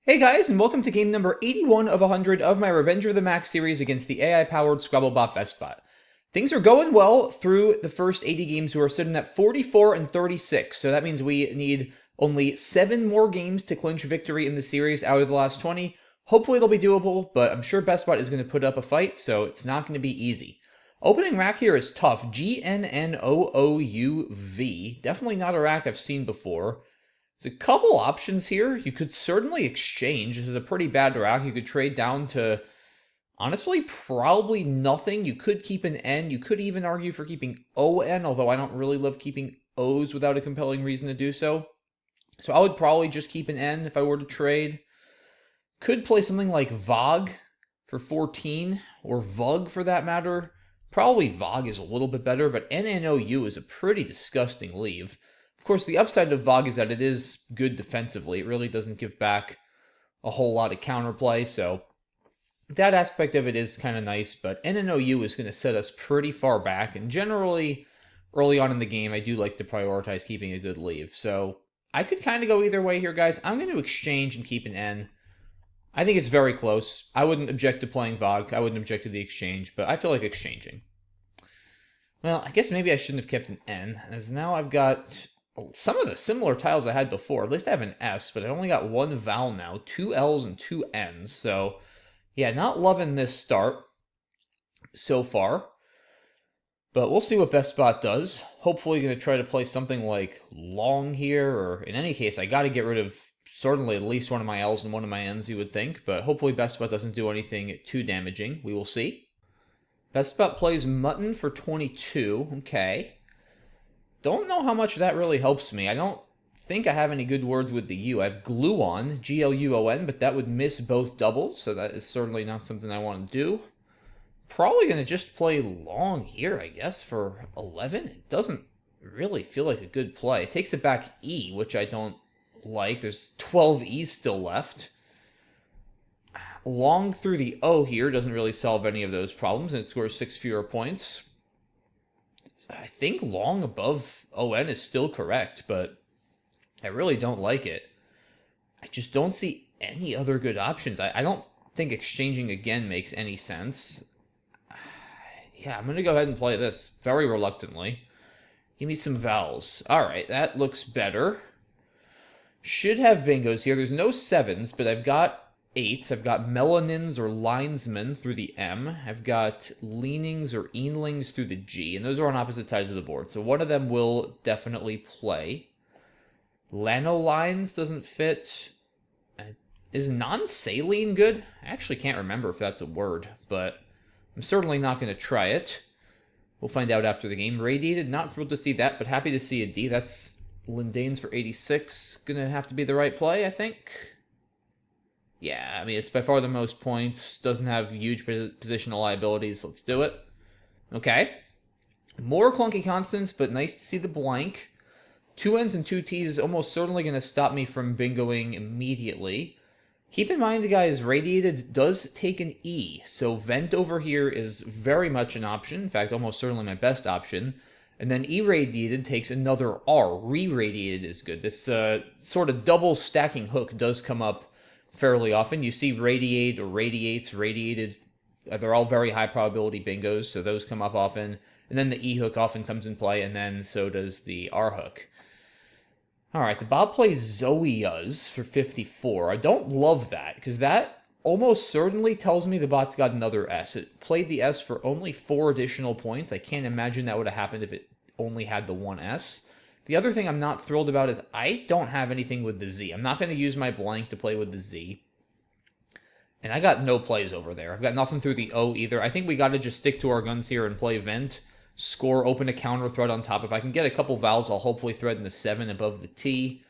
Hey guys, and welcome to game number 81 of 100 of my Revenge of the Mack series against the AI-powered Scrabble bot BestBot. Things are going well through the first 80 games. We're sitting at 44 and 36, so that means we need only 7 more games to clinch victory in the series out of the last 20. Hopefully it'll be doable, but I'm sure BestBot is going to put up a fight, so it's not going to be easy. Opening rack here is tough. GNNOOUV. Definitely not a rack I've seen before. There's a couple options here. You could certainly exchange. This is a pretty bad rack. You could trade down to, honestly, probably nothing. You could keep an N. You could even argue for keeping ON, although I don't really love keeping O's without a compelling reason to do so. So I would probably just keep an N if I were to trade. Could play something like VOG for 14, or VUG for that matter. Probably VOG is a little bit better, but NNOU is a pretty disgusting leave. Of course, the upside of VOG is that it is good defensively. It really doesn't give back a whole lot of counterplay, so that aspect of it is kind of nice, but NNOU is going to set us pretty far back, and generally, early on in the game, I do like to prioritize keeping a good leave, so I could kind of go either way here, guys. I'm going to exchange and keep an N. I think it's very close. I wouldn't object to playing VOG. I wouldn't object to the exchange, but I feel like exchanging. Well, I guess maybe I shouldn't have kept an N, as now I've got some of the similar tiles I had before. At least I have an S, but I only got one vowel now, 2 L's and 2 N's. So, yeah, not loving this start so far. But we'll see what BestBot does. Hopefully going to try to play something like long here, or in any case, I got to get rid of certainly at least one of my L's and one of my N's, you would think. But hopefully BestBot doesn't do anything too damaging. We will see. BestBot plays mutton for 22. Okay. Don't know how much that really helps me. I don't think I have any good words with the U. I have gluon, Gluon, but that would miss both doubles, so that is certainly not something I want to do. Probably going to just play long here, I guess, for 11. It doesn't really feel like a good play. It takes it back E, which I don't like. There's 12 E's still left. Long through the O here doesn't really solve any of those problems, and it scores 6 fewer points. I think long above ON is still correct, but I really don't like it. I just don't see any other good options. I don't think exchanging again makes any sense. Yeah, I'm going to go ahead and play this very reluctantly. Give me some vowels. All right, that looks better. Should have bingos here. There's no 7s, but I've got 8s. I've got melanins or linesmen through the M. I've got leanings or eenlings through the G, and those are on opposite sides of the board. So one of them will definitely play. Lanolines doesn't fit. Is non-saline good? I actually can't remember if that's a word, but I'm certainly not going to try it. We'll find out after the game. Radiated, not thrilled to see that, but happy to see a D. That's Lindane's for 86. Gonna have to be the right play, I think. Yeah, I mean, it's by far the most points. Doesn't have huge positional liabilities. Let's do it. Okay. More clunky constants, but nice to see the blank. 2 N's and 2 T's is almost certainly going to stop me from bingoing immediately. Keep in mind, guys, radiated does take an E, so vent over here is very much an option. In fact, almost certainly my best option. And then irradiated takes another R. Re-radiated is good. This sort of double stacking hook does come up fairly often. You see radiate or radiates, radiated. They're all very high probability bingos, so those come up often. And then the E hook often comes in play, and then so does the R hook. All right, the bot plays Zoias for 54. I don't love that, because that almost certainly tells me the bot's got another S. It played the S for only 4 additional points. I can't imagine that would have happened if it only had the one S. The other thing I'm not thrilled about is I don't have anything with the Z. I'm not going to use my blank to play with the Z. And I got no plays over there. I've got nothing through the O either. I think we got to just stick to our guns here and play Vent. Score, open a counter thread on top. If I can get a couple vowels, I'll hopefully thread in the 7 above the T.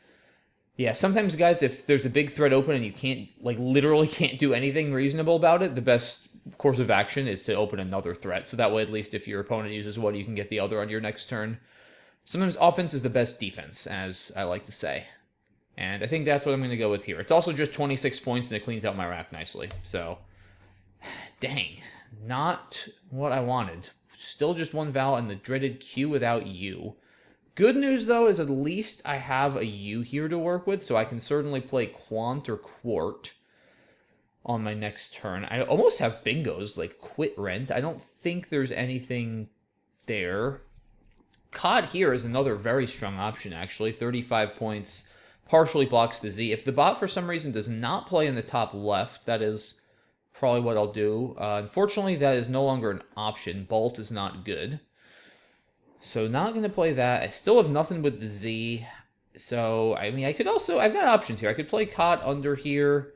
Yeah, sometimes, guys, if there's a big thread open and you can't, like, literally can't do anything reasonable about it, the best course of action is to open another threat. So that way, at least if your opponent uses one, you can get the other on your next turn. Sometimes offense is the best defense, as I like to say. And I think that's what I'm going to go with here. It's also just 26 points, and it cleans out my rack nicely. So, dang, not what I wanted. Still just one vowel and the dreaded Q without U. Good news, though, is at least I have a U here to work with, so I can certainly play Quant or Quart on my next turn. I almost have bingos, like Quit Rent. I don't think there's anything there. Cod here is another very strong option, actually. 35 points, partially blocks the Z. If the bot, for some reason, does not play in the top left, that is probably what I'll do. Unfortunately, that is no longer an option. Bolt is not good. So not going to play that. I still have nothing with the Z. So, I mean, I could also... I've got options here. I could play Cot under here.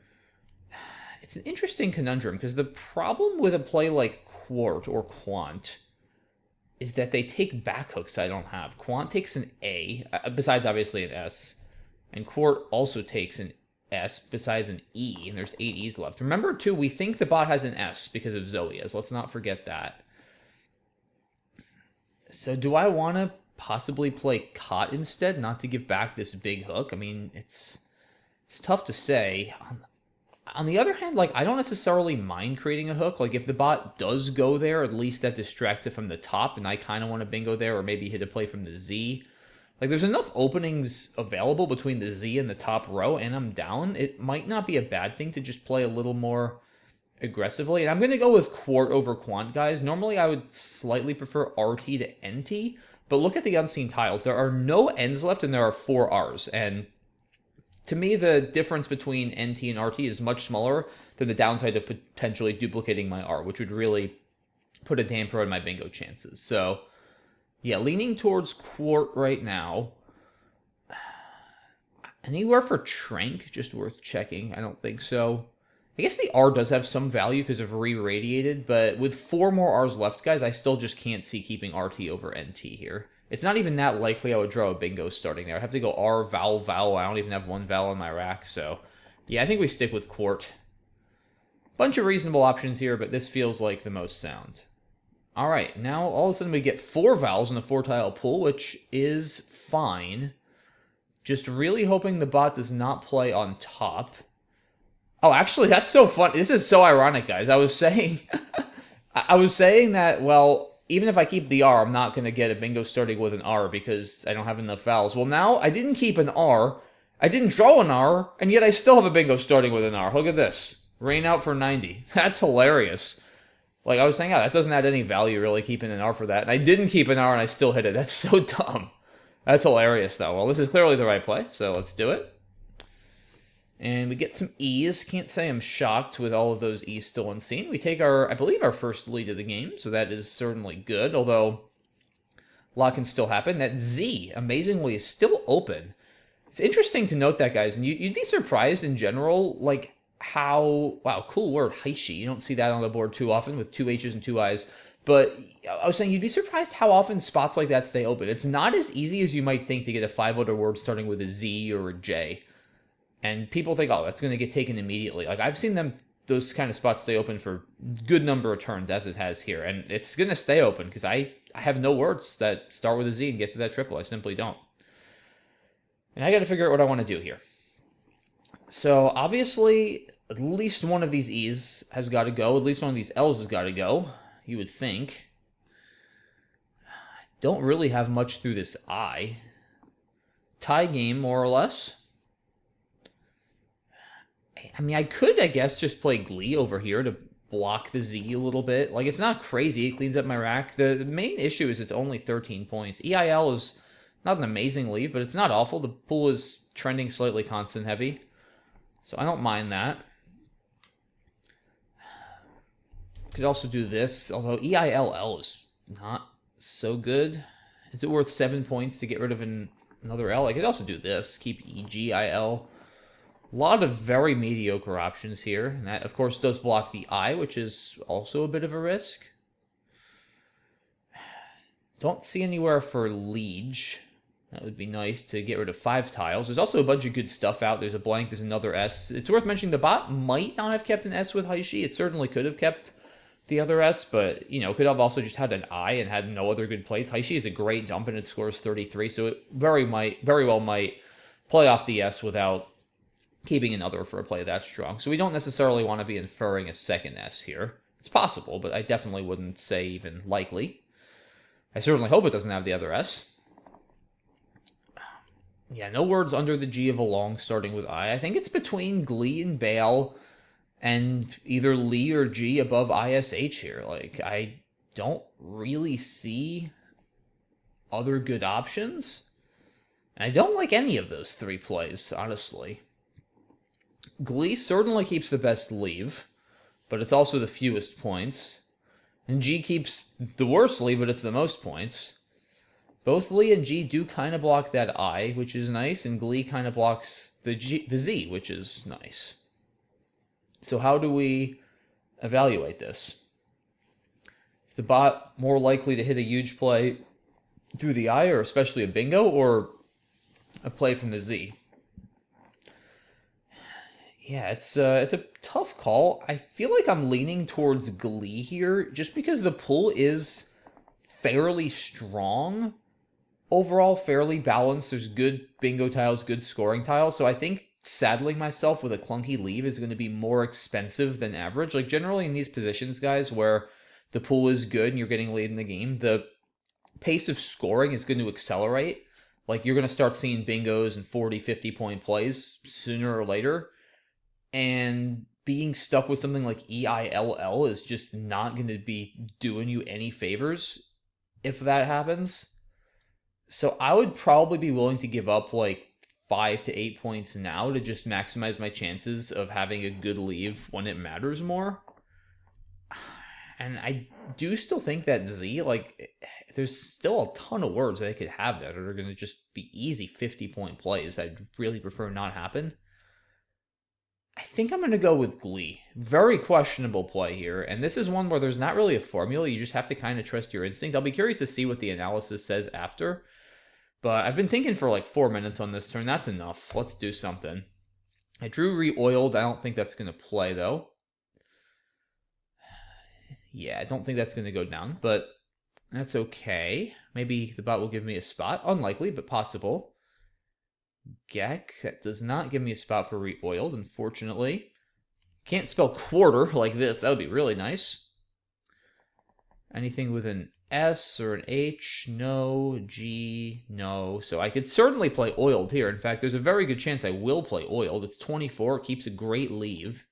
It's an interesting conundrum, because the problem with a play like Quart or Quant is that they take back hooks I don't have. Quant takes an A, besides obviously an S. And Quart also takes an S besides an E, and there's 8 E's left. Remember, too, we think the bot has an S because of Zoia's. Let's not forget that. So do I want to possibly play Cot instead, not to give back this big hook? I mean, it's tough to say. On the other hand, like, I don't necessarily mind creating a hook. Like, if the bot does go there, at least that distracts it from the top, and I kind of want to bingo there, or maybe hit a play from the Z. Like, there's enough openings available between the Z and the top row, and I'm down. It might not be a bad thing to just play a little more aggressively. And I'm going to go with Quart over Quant, guys. Normally, I would slightly prefer RT to NT, but look at the unseen tiles. There are no N's left, and there are 4 R's, and to me, the difference between NT and RT is much smaller than the downside of potentially duplicating my R, which would really put a damper on my bingo chances. So, yeah, leaning towards Quart right now. Anywhere for Trank, just worth checking. I don't think so. I guess the R does have some value because of re-radiated, but with 4 more R's left, guys, I still just can't see keeping RT over NT here. It's not even that likely I would draw a bingo starting there. I'd have to go R, vowel, vowel. I don't even have 1 vowel on my rack, so yeah, I think we stick with Quart. Bunch of reasonable options here, but this feels like the most sound. All right, now all of a sudden we get 4 vowels in the 4-tile pool, which is fine. Just really hoping the bot does not play on top. Oh, actually, that's so fun. This is so ironic, guys. I was saying that, well, even if I keep the R, I'm not going to get a bingo starting with an R because I don't have enough vowels. Well, now I didn't keep an R, I didn't draw an R, and yet I still have a bingo starting with an R. Look at this. Rain out for 90. That's hilarious. Like, I was saying, that doesn't add any value, really, keeping an R for that. And I didn't keep an R, and I still hit it. That's so dumb. That's hilarious, though. Well, this is clearly the right play, so let's do it. And we get some E's. Can't say I'm shocked with all of those E's still unseen. We take I believe, our first lead of the game, so that is certainly good, although a lot can still happen. That Z, amazingly, is still open. It's interesting to note that, guys, and you'd be surprised in general, like, how... Wow, cool word, Haishi. You don't see that on the board too often with 2 H's and 2 I's. But I was saying, you'd be surprised how often spots like that stay open. It's not as easy as you might think to get a 5-letter word starting with a Z or a J. And people think, oh, that's going to get taken immediately. Like, I've seen those kind of spots stay open for a good number of turns, as it has here. And it's going to stay open, because I have no words that start with a Z and get to that triple. I simply don't. And I got to figure out what I want to do here. So, obviously, at least one of these E's has got to go. At least one of these L's has got to go, you would think. Don't really have much through this I. Tie game, more or less. I mean, I could, I guess, just play Glee over here to block the Z a little bit. Like, it's not crazy. It cleans up my rack. The main issue is it's only 13 points. EIL is not an amazing leave, but it's not awful. The pool is trending slightly constant heavy, so I don't mind that. Could also do this, although EILL is not so good. Is it worth 7 points to get rid of another L? I could also do this, keep EGIL. A lot of very mediocre options here, and that, of course, does block the I, which is also a bit of a risk. Don't see anywhere for Liege. That would be nice to get rid of 5 tiles. There's also a bunch of good stuff out. There's a blank, there's another S. It's worth mentioning the bot might not have kept an S with Haishi. It certainly could have kept the other S, but, you know, could have also just had an I and had no other good plays. Haishi is a great dump, and it scores 33, so it very well might play off the S without keeping another for a play that strong. So we don't necessarily want to be inferring a second S here. It's possible, but I definitely wouldn't say even likely. I certainly hope it doesn't have the other S. Yeah, no words under the G of a long starting with I. I think it's between Glee and Bale and either Lee or G above ISH here. Like, I don't really see other good options. And I don't like any of those three plays, honestly. Glee certainly keeps the best leave, but it's also the fewest points. And G keeps the worst leave, but it's the most points. Both Lee and G do kind of block that I, which is nice, and Glee kind of blocks the Z, which is nice. So how do we evaluate this? Is the bot more likely to hit a huge play through the I, or especially a bingo, or a play from the Z? Yeah, it's a tough call. I feel like I'm leaning towards Glee here, just because the pool is fairly strong overall, fairly balanced. There's good bingo tiles, good scoring tiles. So I think saddling myself with a clunky leave is going to be more expensive than average. Like generally in these positions, guys, where the pool is good and you're getting late in the game, the pace of scoring is going to accelerate. Like you're going to start seeing bingos and 40, 50 point plays sooner or later. And being stuck with something like EILL is just not going to be doing you any favors if that happens. So I would probably be willing to give up like 5 to 8 points now to just maximize my chances of having a good leave when it matters more. And I do still think that Z, like, there's still a ton of words that I could have that are going to just be easy 50-point plays. I'd really prefer not happen. I think I'm going to go with Glee. Very questionable play here. And this is one where there's not really a formula. You just have to kind of trust your instinct. I'll be curious to see what the analysis says after. But I've been thinking for like 4 minutes on this turn. That's enough. Let's do something. I drew re-oiled. I don't think that's going to play, though. Yeah, I don't think that's going to go down, but that's okay. Maybe the bot will give me a spot. Unlikely, but possible. Geck. That does not give me a spot for re-oiled, unfortunately. Can't spell quarter like this. That would be really nice. Anything with an S or an H? No. G? No. So I could certainly play oiled here. In fact, there's a very good chance I will play oiled. It's 24. It keeps a great leave.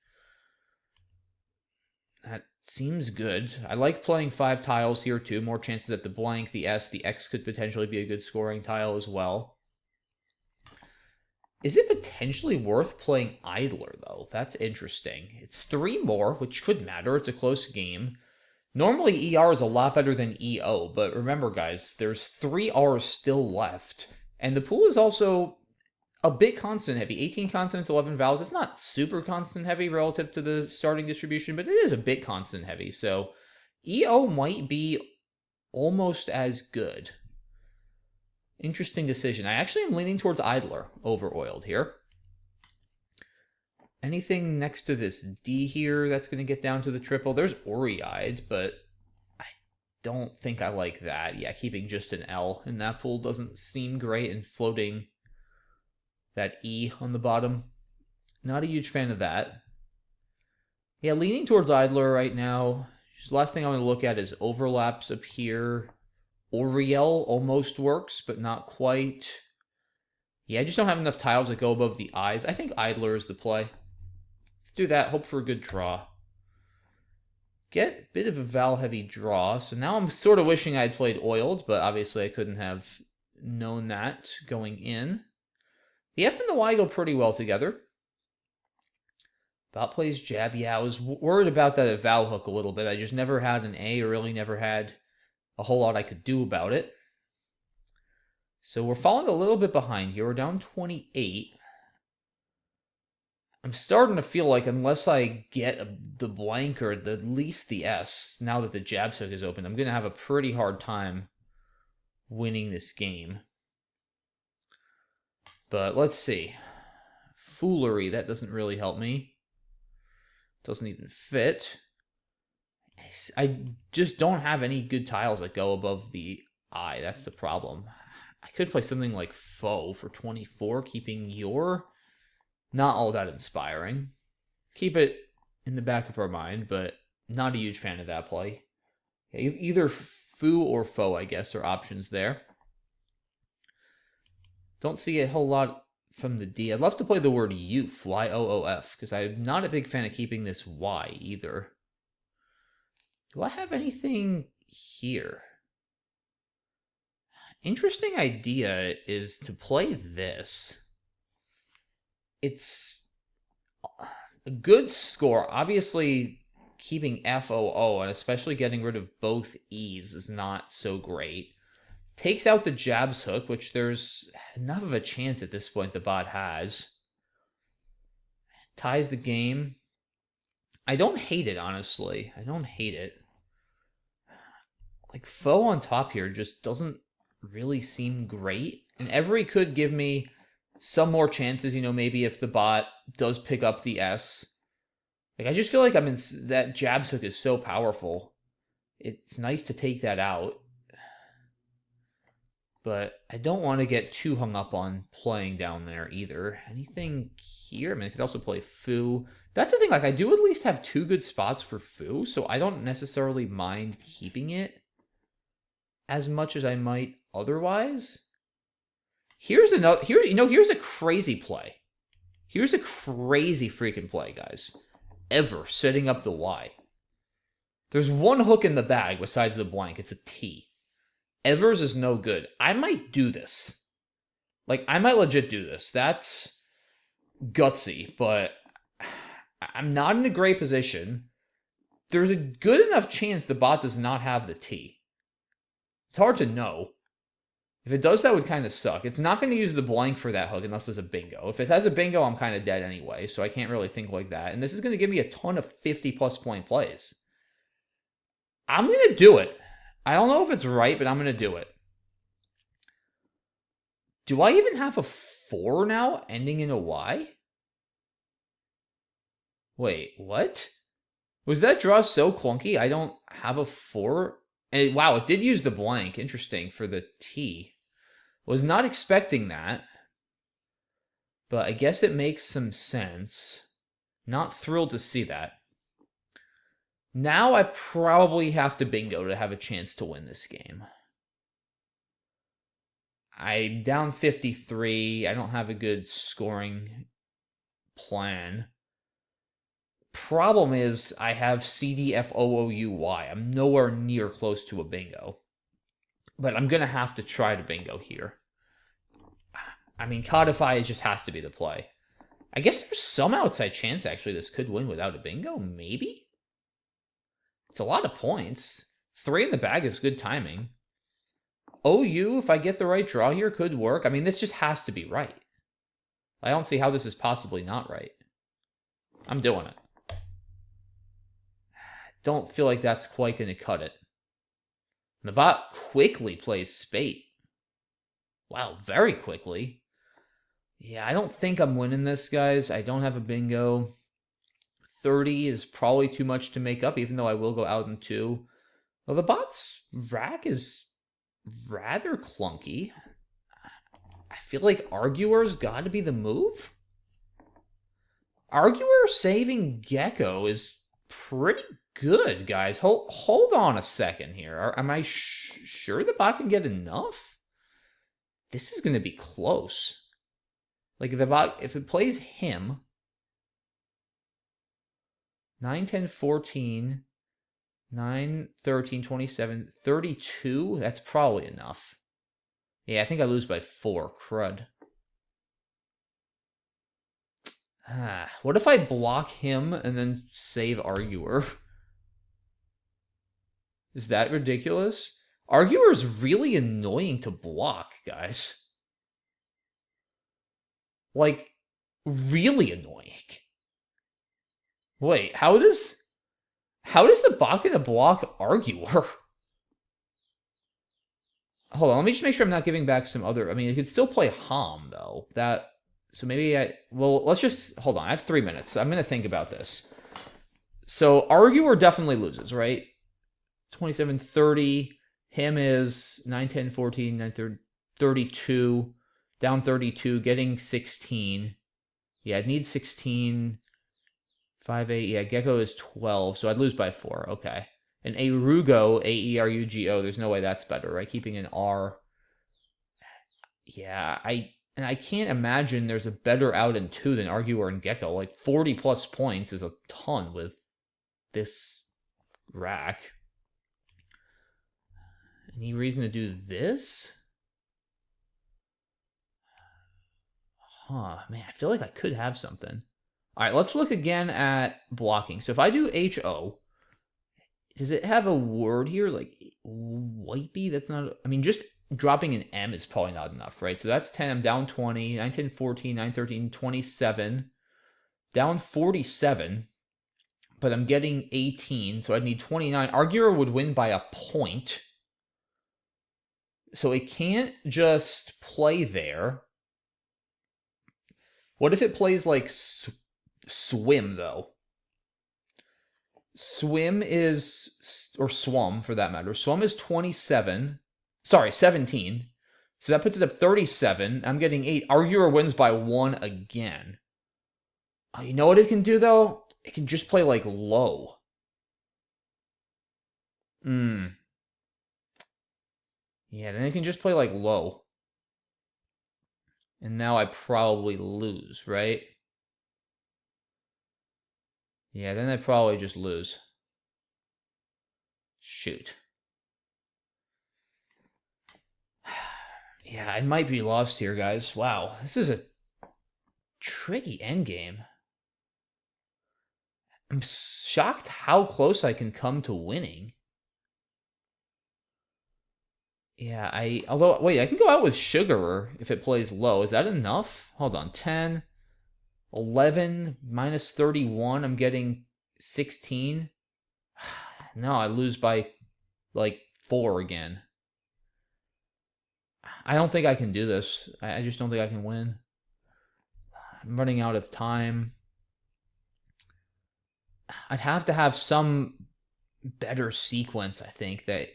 That seems good. I like playing 5 tiles here, too. More chances at the blank, the S. The X could potentially be a good scoring tile as well. Is it potentially worth playing Idler, though? That's interesting. It's 3 more, which could matter. It's a close game. Normally, ER is a lot better than EO, but remember, guys, there's 3 Rs still left. And the pool is also a bit constant heavy. 18 constants, 11 vowels. It's not super constant heavy relative to the starting distribution, but it is a bit constant heavy. So EO might be almost as good. Interesting decision. I actually am leaning towards Idler over oiled here. Anything next to this D here that's going to get down to the triple? There's Ori-eyed, but I don't think I like that. Yeah, keeping just an L in that pool doesn't seem great, and floating that E on the bottom. Not a huge fan of that. Yeah, leaning towards Idler right now. The last thing I'm going to look at is overlaps up here. Oriel almost works, but not quite. Yeah, I just don't have enough tiles that go above the eyes. I think Idler is the play. Let's do that. Hope for a good draw. Get a bit of a Val-heavy draw. So now I'm sort of wishing I had played oiled, but obviously I couldn't have known that going in. The F and the Y go pretty well together. Bot plays jab. Yeah, I was worried about that Val hook a little bit. I just never had an A, or really never had a whole lot I could do about it. So we're falling a little bit behind here. We're down 28. I'm starting to feel like unless I get the blank or at least the S, now that the jab hook is open, I'm going to have a pretty hard time winning this game. But let's see. Foolery, that doesn't really help me. Doesn't even fit. I just don't have any good tiles that go above the I. That's the problem. I could play something like Foe for 24, keeping your... Not all that inspiring. Keep it in the back of our mind, but not a huge fan of that play. Yeah, either Foo or Foe, I guess, are options there. Don't see a whole lot from the D. I'd love to play the word youth, Y-O-O-F, because I'm not a big fan of keeping this Y either. Do I have anything here? Interesting idea is to play this. It's a good score. Obviously, keeping FOO and especially getting rid of both E's is not so great. Takes out the jabs hook, which there's enough of a chance at this point the bot has. Ties the game. I don't hate it, honestly. I don't hate it. Like, foe on top here just doesn't really seem great. And every could give me some more chances, you know, maybe if the bot does pick up the S. Like, I just feel like that jabs hook is so powerful. It's nice to take that out. But I don't want to get too hung up on playing down there either. Anything here? I mean, I could also play foo. That's the thing, like, I do at least have 2 good spots for foo, so I don't necessarily mind keeping it as much as I might otherwise. Here's a crazy play. Here's a crazy freaking play, guys. Ever setting up the Y. There's one hook in the bag besides the blank. It's a T. Evers is no good. I might do this. Like, I might legit do this. That's gutsy, but I'm not in a great position. There's a good enough chance the bot does not have the T. It's hard to know. If it does, that would kind of suck. It's not going to use the blank for that hook unless there's a bingo. If it has a bingo, I'm kind of dead anyway, so I can't really think like that. And this is going to give me a ton of 50-plus point plays. I'm going to do it. I don't know if it's right, but I'm going to do it. Do I even have a 4 now ending in a Y? Wait, what? Was that draw so clunky? I don't have a 4? And wow, it did use the blank. Interesting for the T. Was not expecting that. But I guess it makes some sense. Not thrilled to see that. Now I probably have to bingo to have a chance to win this game. I'm down 53. I don't have a good scoring plan. Problem is, I have CDFOOUY. I'm nowhere near close to a bingo. But I'm going to have to try to bingo here. I mean, Codify just has to be the play. I guess there's some outside chance, actually, this could win without a bingo, maybe? It's a lot of points. 3 in the bag is good timing. OU, if I get the right draw here, could work. I mean, this just has to be right. I don't see how this is possibly not right. I'm doing it. Don't feel like that's quite going to cut it. The bot quickly plays spade. Wow, very quickly. Yeah, I don't think I'm winning this, guys. I don't have a bingo. 30 is probably too much to make up, even though I will go out in 2. Well, the bot's rack is rather clunky. I feel like Arguer's got to be the move. Arguer saving Gecko is pretty good, guys. Hold on a second here. Am I sure the bot can get enough? This is going to be close. Like, the bot, if it plays him, 9, 10, 14, 9, 13, 27, 32, that's probably enough. Yeah, I think I lose by 4. Crud. What if I block him and then save Arguer? Is that ridiculous? Arguer is really annoying to block, guys. Like, really annoying. Wait, how does the bot gonna block Arguer? Hold on, let me just make sure I'm not giving back some other... I mean, you could still play Ham, though. So maybe well, let's just... Hold on, I have 3 minutes. I'm going to think about this. So, Arguer definitely loses, right? 27, 30. Him is 9, 10, 14, 9, 32. Down 32, getting 16. Yeah, I'd need 16. 5, 8. Yeah, Gecko is 12, so I'd lose by 4. Okay. And Aerugo, A-E-R-U-G-O, there's no way that's better, right? Keeping an R. Yeah, I And I can't imagine there's a better out in 2 than Arguer and Gecko. Like, 40 plus points is a ton with this rack. Any reason to do this? Huh, man, I feel like I could have something. All right, let's look again at blocking. So if I do HO, does it have a word here? Like, wipey? That's not... I mean, just dropping an M is probably not enough, right? So that's 10. I'm down 20. 9, 10, 14, 9, 13, 27. Down 47. But I'm getting 18, so I'd need 29. Arguer would win by a point. So it can't just play there. What if it plays like swim, though? Swim is, or swum for that matter. Swum is 27. Sorry, 17. So that puts it up 37. I'm getting 8. Arguer wins by 1 again. Oh, you know what it can do, though? It can just play, like, low. Yeah, then it can just play, like, low. And now I probably lose, right? Yeah, then I probably just lose. Shoot. Yeah, I might be lost here, guys. Wow, this is a tricky endgame. I'm shocked how close I can come to winning. Yeah, although, wait, I can go out with Sugarer if it plays low. Is that enough? Hold on, 10, 11, minus 31, I'm getting 16. No, I lose by, like, 4 again. I don't think I can do this. I just don't think I can win. I'm running out of time. I'd have to have some better sequence, I think, that...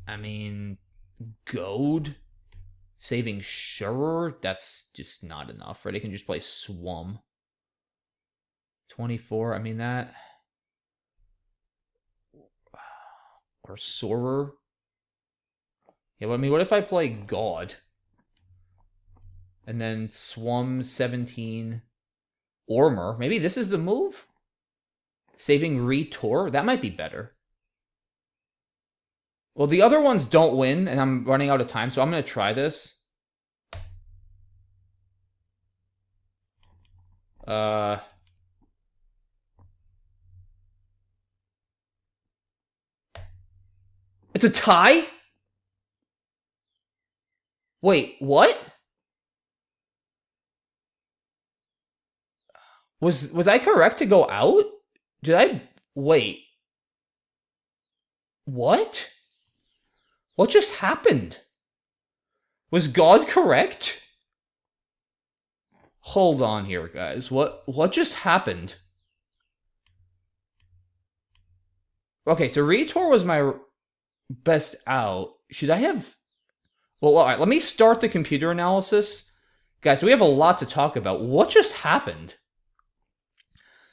I mean, Goad, saving Surer, that's just not enough, right? It can just play Swum. 24, I mean, that... Or Sorer. Yeah, I mean, what if I play God? And then Swum 17. Ormer. Maybe this is the move? Saving Retor? That might be better. Well, the other ones don't win, and I'm running out of time, so I'm going to try this. It's a tie? Wait, what? Was I correct to go out? Did I... Wait. What? What just happened? Was God correct? Hold on here, guys. What just happened? Okay, so Retor was my best out. Should I have... Well, all right, let me start the computer analysis. Guys, we have a lot to talk about. What just happened?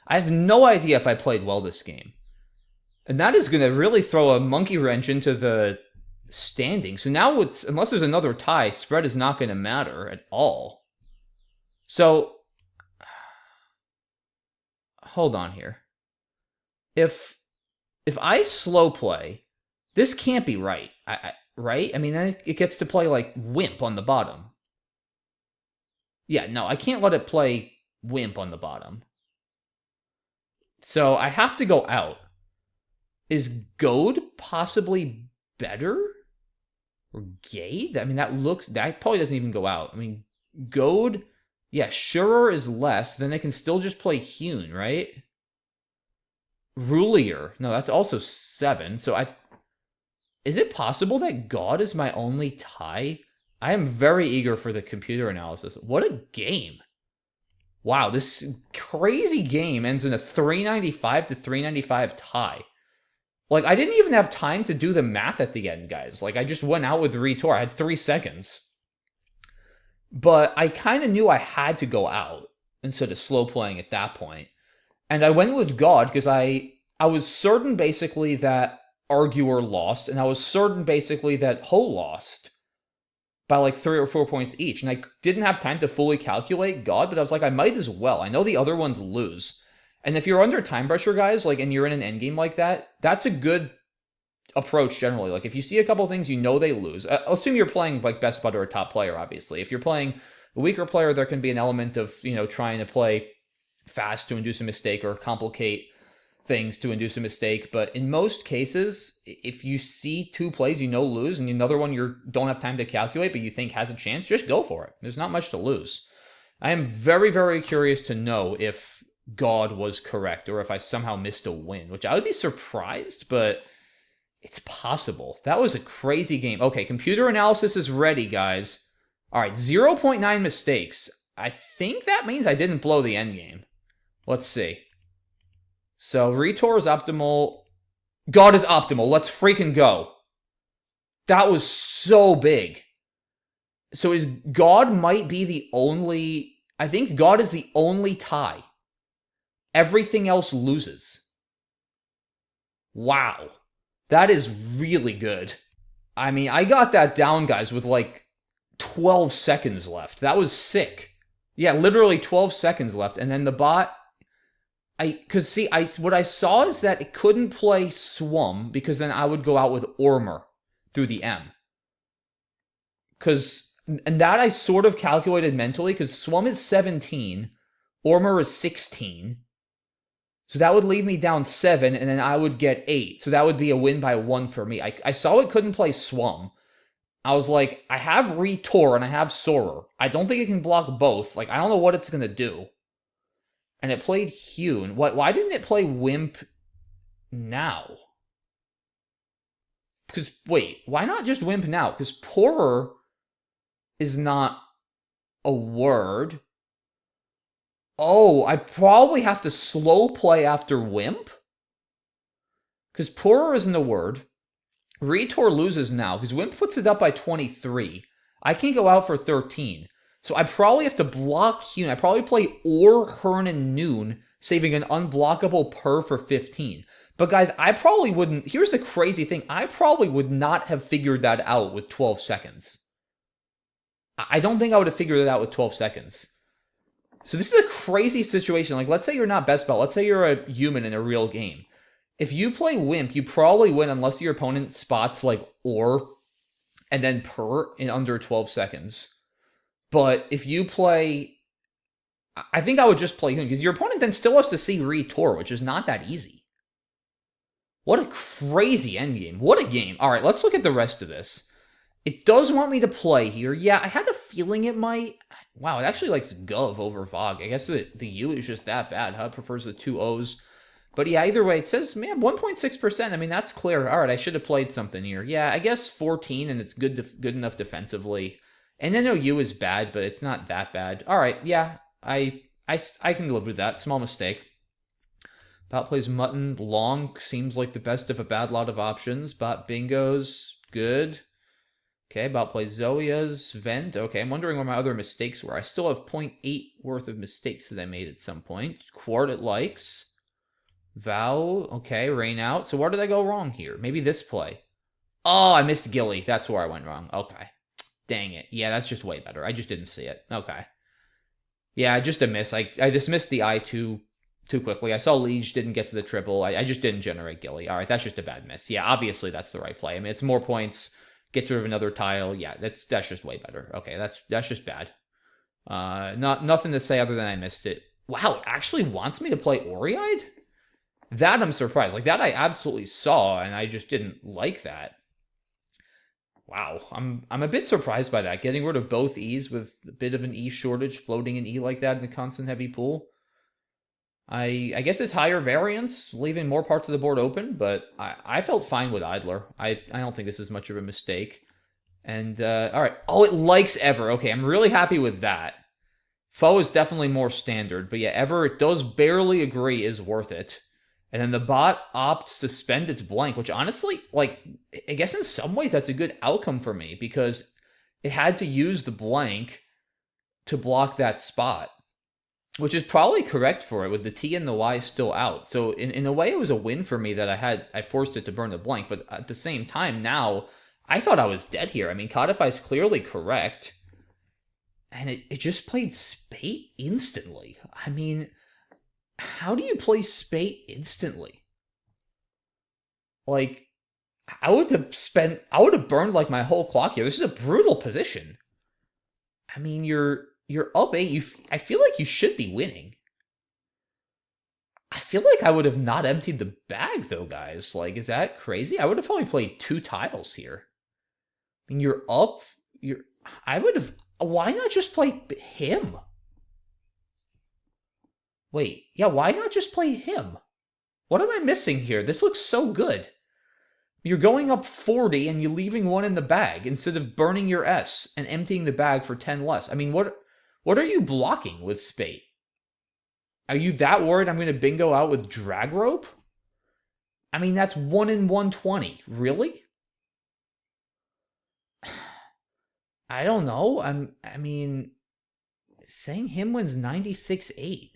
I have no idea if I played well this game. And that is going to really throw a monkey wrench into the standing. So now, unless there's another tie, spread is not going to matter at all. So, hold on here. If I slow play, this can't be right. Right? I mean, then it gets to play like Wimp on the bottom. Yeah, no, I can't let it play Wimp on the bottom. So I have to go out. Is Goad possibly better? Or Gade? I mean, that probably doesn't even go out. I mean, Goad, yeah, Surer is less. Then I can still just play Hewn, right? Rulier. No, that's also 7. So is it possible that God is my only tie? I am very eager for the computer analysis. What a game. Wow, this crazy game ends in a 395 to 395 tie. Like, I didn't even have time to do the math at the end, guys. Like, I just went out with Retor. I had 3 seconds. But I kind of knew I had to go out instead of slow playing at that point. And I went with God because I was certain basically that Arguer lost, and I was certain basically that Ho lost. by like 3 or 4 points each. And I didn't have time to fully calculate God, but I was like, I might as well. I know the other ones lose. And if you're under time pressure, guys, like, and you're in an endgame like that, that's a good approach generally. Like, if you see a couple things you know they lose, assume you're playing like BestBot or a top player, obviously. If you're playing a weaker player, there can be an element of, trying to play fast to induce a mistake or complicate things to induce a mistake. But in most cases, if you see two plays you know lose and another one you don't have time to calculate but you think has a chance, just go for it. There's not much to lose. I am very, very curious to know if God was correct or if I somehow missed a win, which I would be surprised, but it's possible. That was a crazy game. Okay, computer analysis is ready, guys. All right, 0.9 mistakes. I think that means I didn't blow the endgame. Let's see. So, Retor is optimal. God is optimal. Let's freaking go. That was so big. So, God might be the only... I think God is the only tie. Everything else loses. Wow. That is really good. I mean, I got that down, guys, with like 12 seconds left. That was sick. Yeah, literally 12 seconds left. And then the bot... what I saw is that it couldn't play Swum because then I would go out with Ormer through the M. And that I sort of calculated mentally because Swum is 17, Ormer is 16. So that would leave me down 7, and then I would get 8. So that would be a win by 1 for me. I saw it couldn't play Swum. I was like, I have Retor and I have Sorer. I don't think it can block both. Like, I don't know what it's going to do. And it played Hune. Why didn't it play Wimp now? Because, wait, why not just Wimp now? Because Poorer is not a word. Oh, I probably have to slow play after Wimp? Because Poorer isn't a word. Retor loses now, because Wimp puts it up by 23. I can go out for 13. So I probably have to block Hune. I probably play or Hearn and Noon, saving an unblockable Per for 15. But guys, I probably wouldn't... Here's the crazy thing. I probably would not have figured that out with 12 seconds. I don't think I would have figured it out with 12 seconds. So this is a crazy situation. Like, let's say you're not BestBot. Let's say you're a human in a real game. If you play Wimp, you probably win unless your opponent spots, like, or and then Per in under 12 seconds. But if you play... I think I would just play Hune, because your opponent then still has to see Retor, which is not that easy. What a crazy endgame. What a game. All right, let's look at the rest of this. It does want me to play here. Yeah, I had a feeling it might. Wow, it actually likes Gov over Vog. I guess the U is just that bad. Huh? It prefers the 2 O's. But yeah, either way, it says, man, 1.6%. I mean, that's clear. All right, I should have played something here. Yeah, I guess 14, and it's good enough defensively. And then U is bad, but it's not that bad. All right, yeah, I can live with that. Small mistake. Bot plays Mutton. Long seems like the best of a bad lot of options. Bot Bingo's good. Okay, Bot plays Zolia's. Vent. Okay, I'm wondering where my other mistakes were. I still have 0.8 worth of mistakes that I made at some point. Quart it likes. Val. Okay, Rain out. So where did I go wrong here? Maybe this play. Oh, I missed Gilly. That's where I went wrong. Okay. Dang it. Yeah, that's just way better. I just didn't see it. Okay. Yeah, just a miss. I dismissed the I too quickly. I saw Liege didn't get to the triple. I just didn't generate Gilly. All right, that's just a bad miss. Yeah, obviously that's the right play. I mean, it's more points, gets rid of another tile. Yeah, that's just way better. Okay, that's just bad. Nothing to say other than I missed it. Wow, it actually wants me to play Ori-Eyed? That I'm surprised. Like, that I absolutely saw, and I just didn't like that. Wow, I'm a bit surprised by that. Getting rid of both E's with a bit of an E shortage, floating an E like that in the constant heavy pool. I guess it's higher variance, leaving more parts of the board open, but I felt fine with Idler. I don't think this is much of a mistake. And, alright. Oh, it likes Ever. Okay, I'm really happy with that. Foe is definitely more standard, but yeah, Ever, it does barely agree is worth it. And then the bot opts to spend its blank, which honestly, like, I guess in some ways that's a good outcome for me, because it had to use the blank to block that spot, which is probably correct for it, with the T and the Y still out. So in a way, it was a win for me that I forced it to burn the blank, but at the same time, now I thought I was dead here. I mean, Codify's clearly correct. And it just played spade instantly. I mean, how do you play spade instantly? Like, I would have burned like my whole clock here. This is a brutal position. I mean, you're up 8. I feel like you should be winning. I feel like I would have not emptied the bag though, guys. Like, is that crazy? I would have probably played 2 tiles here. I mean, you're up. I would have. Why not just play him? Wait, yeah, why not just play him? What am I missing here? This looks so good. You're going up 40 and you're leaving 1 in the bag instead of burning your S and emptying the bag for 10 less. I mean, what are you blocking with spade? Are you that worried I'm going to bingo out with drag rope? I mean, that's 1 in 120. Really? I don't know. I mean, saying him wins 96-8.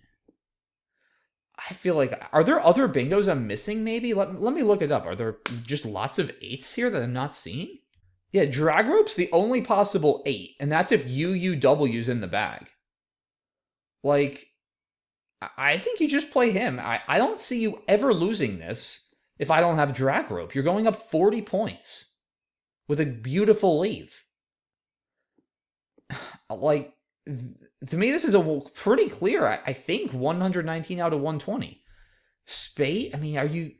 I feel like, are there other bingos I'm missing maybe? Let me look it up. Are there just lots of 8s here that I'm not seeing? Yeah, drag rope's the only possible 8, and that's if UUW's in the bag. Like, I think you just play him. I don't see you ever losing this if I don't have drag rope. You're going up 40 points with a beautiful leave. Like, to me, this is a pretty clear, I think, 119 out of 120. Spade, I mean, are you...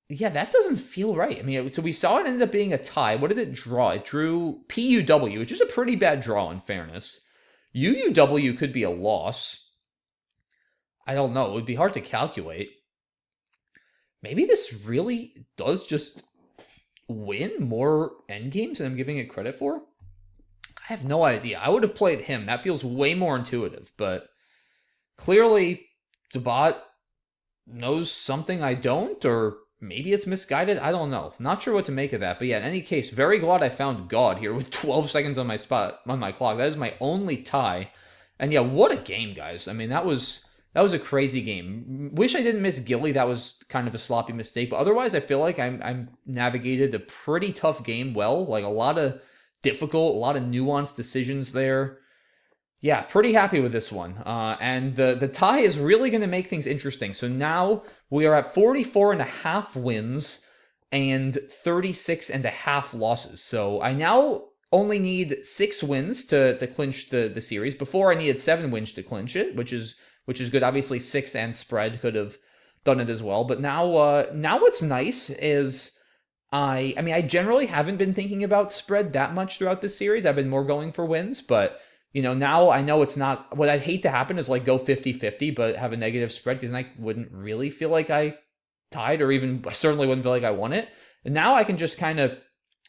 Yeah, that doesn't feel right. I mean, so we saw it ended up being a tie. What did it draw? It drew PUW, which is a pretty bad draw, in fairness. UUW could be a loss. I don't know. It would be hard to calculate. Maybe this really does just win more endgames than I'm giving it credit for? I have no idea. I would have played him. That feels way more intuitive, but clearly the bot knows something I don't, or maybe it's misguided. I don't know. Not sure what to make of that. But yeah, in any case, very glad I found God here with 12 seconds on my clock. That is my only tie. And yeah, what a game, guys. I mean, that was a crazy game. Wish I didn't miss Gilly. That was kind of a sloppy mistake. But otherwise, I feel like I'm navigated a pretty tough game well. Like a lot of difficult, a lot of nuanced decisions there. Yeah, pretty happy with this one. And the tie is really going to make things interesting. So now we are at 44.5 wins and 36.5 losses. So I now only need 6 wins to clinch the series. Before I needed 7 wins to clinch it, which is good. Obviously 6 and spread could have done it as well. But now what's nice is I mean, I generally haven't been thinking about spread that much throughout this series. I've been more going for wins, but you know, now I know it's not what I'd hate to happen is like go 50-50, but have a negative spread because then I wouldn't really feel like I tied, or even I certainly wouldn't feel like I won it. And now I can just kind of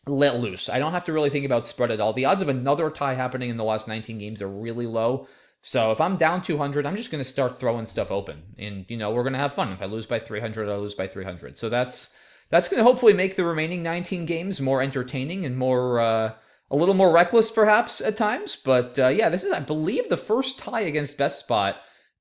let loose. I don't have to really think about spread at all. The odds of another tie happening in the last 19 games are really low. So if I'm down 200, I'm just going to start throwing stuff open. And, you know, we're going to have fun. If I lose by 300, I lose by 300. So that's going to hopefully make the remaining 19 games more entertaining and more, a little more reckless perhaps at times. But yeah, this is, I believe, the first tie against BestBot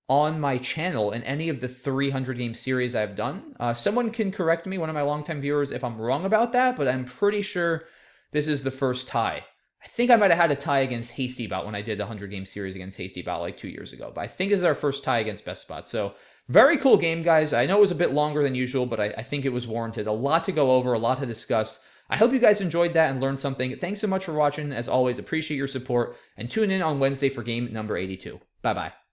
on my channel in any of the 300 game series I've done. Someone can correct me, one of my longtime viewers, if I'm wrong about that, but I'm pretty sure this is the first tie. I think I might have had a tie against HastyBot when I did the 100 game series against HastyBot like 2 years ago. But I think this is our first tie against BestBot. So very cool game, guys. I know it was a bit longer than usual, but I think it was warranted. A lot to go over, a lot to discuss. I hope you guys enjoyed that and learned something. Thanks so much for watching. As always, appreciate your support. And tune in on Wednesday for game number 82. Bye-bye.